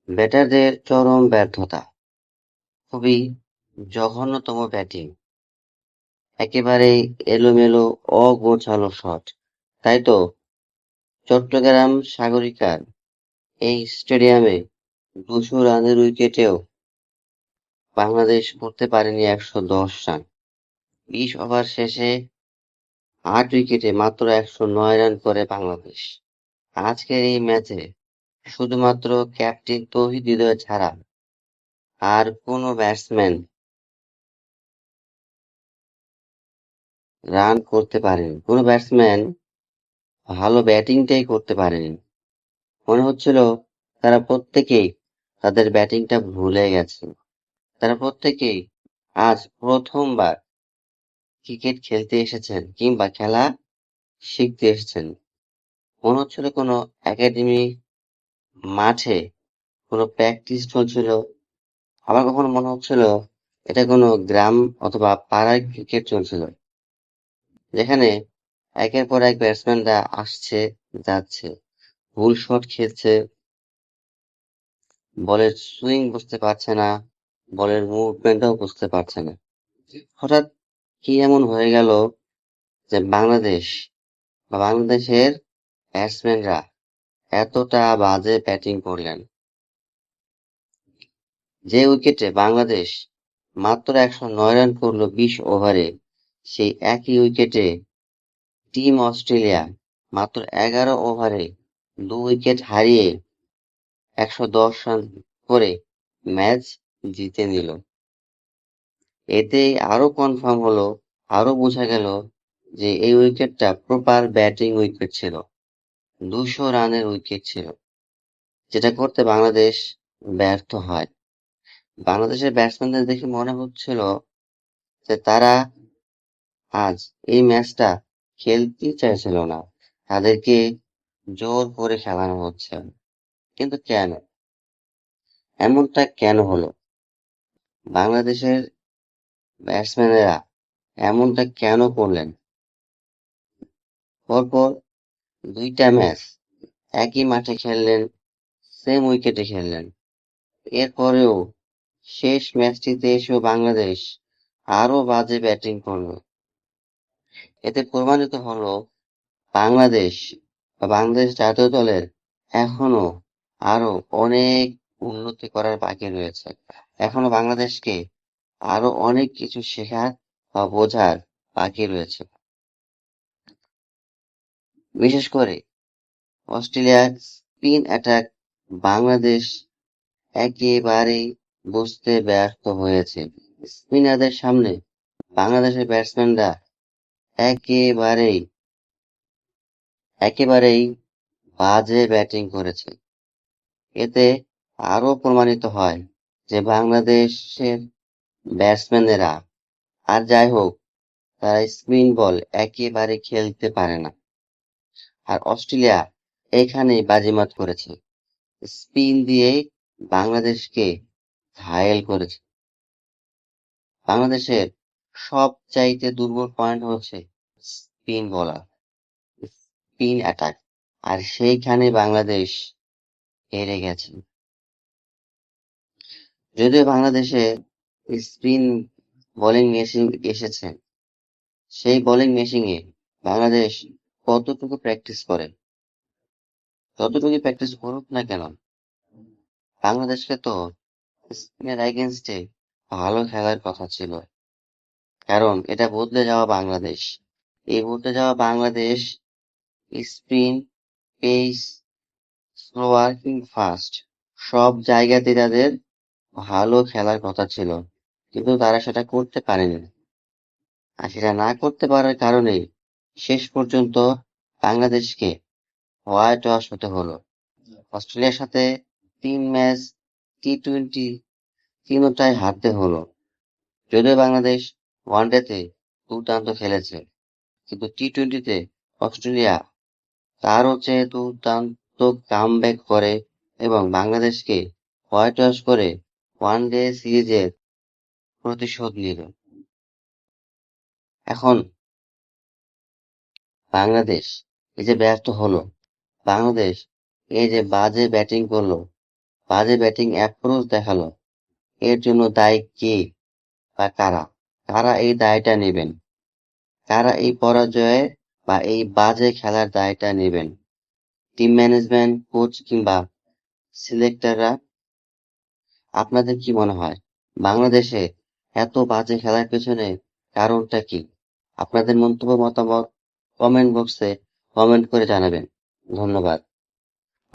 ব্যাটারদের চরম ব্যর্থতা, খুবই জঘন্যতম ব্যাটিং, একেবারেই এলোমেলো অগোছালো শট, তাই তো? চট্টগ্রাম সাগরিকার এই স্টেডিয়ামে ২০০ রানের উইকেটেও বাংলাদেশ করতে পারেনি ১১০ রান। ২০ ওভার শেষে ৮ উইকেটে মাত্র ১০৯ রান করে বাংলাদেশ। আজকের এই ম্যাচে শুধুমাত্র ক্যাপ্টেন তৌহিদ হৃদয় ছাড়া আর কোনো ব্যাটসম্যান রান করতে পারেনি, কোনো ব্যাটসম্যান ভালো ব্যাটিংটাই করতে পারেনি। মনে হচ্ছিল তারা প্রত্যেকেই তাদের ব্যাটিংটা ভুলে গেছে। তারা প্রত্যেকেই আজ প্রথমবার ক্রিকেট খেলতে এসেছেন কিংবা খেলা শিখতে এসেছেন। মনে হচ্ছিল কোনো একাডেমি মাঠে কোনো প্র্যাকটিস চলছিল, আবার কখনো মনে হচ্ছিল এটা কোনো গ্রাম অথবা পাড়ায় ক্রিকেট চলছিল, যেখানে একের পর এক ব্যাটসম্যানরা আসছে যাচ্ছে, ভুল শট খেলছে, বলের সুইং বুঝতে পারছে না, বলের মুভমেন্টও বুঝতে পারছে না। হঠাৎ কি এমন হয়ে গেল যে বাংলাদেশ বা বাংলাদেশের ব্যাটসম্যানরা এতটা বাজে ব্যাটিং করলেন, যে উইকেটে বাংলাদেশ মাত্র ১০৯ রান করলো ২০ ওভারে, সেই একই উইকেটে টিম অস্ট্রেলিয়া মাত্র ১১ ওভারে ২ উইকেট হারিয়ে ১১০ রান করে ম্যাচ জিতে নিল। এতে আরো কনফার্ম হলো, আরো বোঝা গেল যে এই উইকেটটা প্রপার ব্যাটিং উইকেট ছিল, ২০০ রানের উইকেট ছিল, যেটা করতে বাংলাদেশ ব্যর্থ হয়। বাংলাদেশের ব্যাটসম্যানদের দেখে মনে হচ্ছিল যে তারা আজ এই ম্যাচটা খেলতেই চাইছিল না, তাদেরকে জোর করে খেলানো হচ্ছে। কিন্তু কেন? এমনটা কেন হলো? বাংলাদেশের ব্যাটসম্যানেরা এমনটা কেন করলেন? পরপর ২টা ম্যাচ একই মাঠে খেললেন, সেম উইকেটে খেললেন। এরপরেও শেষ ম্যাচটিতে এসেও বাংলাদেশ আরো বাজে ব্যাটিং করলো। এতে প্রমাণিত হলো বাংলাদেশ বা বাংলাদেশ জাতীয় দলের এখনো আরো অনেক উন্নতি করার বাকি রয়েছে। এখনো বাংলাদেশকে আরো অনেক কিছু শেখার বা বোঝার বাকি রয়েছে। বিশেষ করে অস্ট্রেলিয়ার স্পিন অ্যাটাক বাংলাদেশ একেবারেই বুঝতে ব্যর্থ হয়েছে। স্পিনারদের সামনে বাংলাদেশের ব্যাটসম্যানরা একেবারেই একেবারেই বাজে ব্যাটিং করেছে। এতে আরো প্রমাণিত হয় যে বাংলাদেশের ব্যাটসম্যানেরা, আর যাই হোক, তারা স্পিন বল একেবারে খেলতে পারে না। আর অস্ট্রেলিয়া এখানেই বাজিমাত করেছে, স্পিন দিয়েই বাংলাদেশকে ঘায়েল করেছে। বাংলাদেশের সবচাইতে দুর্বল পয়েন্ট হচ্ছে স্পিন বোলার, স্পিন অ্যাটাক, আর সেইখানে বাংলাদেশ হেরে গেছে। যদিও বাংলাদেশে স্পিন বোলিং মেশিন এসেছে, সেই বোলিং মেশিনে বাংলাদেশ কতটুকু প্র্যাকটিস করে, যতটুকু প্র্যাকটিস করুক না কেন, বাংলাদেশকে তো স্পিনের এগেনস্টে ভালো খেলার কথা ছিল। কারণ এটা বদলে যাওয়া বাংলাদেশ, এই বদলে যাওয়া বাংলাদেশ স্পিন, পেস, স্লোয়ার কিংবা ফাস্ট, সব জায়গাতে তাদের ভালো খেলার কথা ছিল, কিন্তু তারা সেটা করতে পারেনি। আর সেটা না করতে পারার কারণে শেষ পর্যন্ত বাংলাদেশকে হোয়াইট ওয়াশ হতে হলো। অস্ট্রেলিয়ার সাথে ৩ ম্যাচ টি-টোয়েন্টি তিনোটাই হারতে হলো। যদিও বাংলাদেশ ওয়ানডেতে দুর্দান্ত খেলেছে, কিন্তু টি-টোয়েন্টিতে অস্ট্রেলিয়া তারও চেয়ে দুর্দান্ত কামব্যাক করে এবং বাংলাদেশকে হোয়াইট ওয়াশ করে ওয়ানডে সিরিজের প্রতিশোধ নিল। এখন বাংলাদেশ এই যে ব্যর্থ হলো, বাংলাদেশ এই যে বাজে ব্যাটিং করলো, বাজে ব্যাটিং অ্যাপ্রোচ দেখালো, এর জন্য দায়ী কে বা কারা? কারা এই দায়টা নেবেন? কারা এই পরাজয়ের বা এই বাজে খেলার দায়টা নেবেন? টিম ম্যানেজমেন্ট, কোচ কিংবা সিলেক্টররা? আপনাদের কি মনে হয় বাংলাদেশে এত বাজে খেলার পেছনে কারণটা কি? আপনাদের মন্তব্য মতামত কমেন্ট বক্সে কমেন্ট করে জানাবেন। ধন্যবাদ।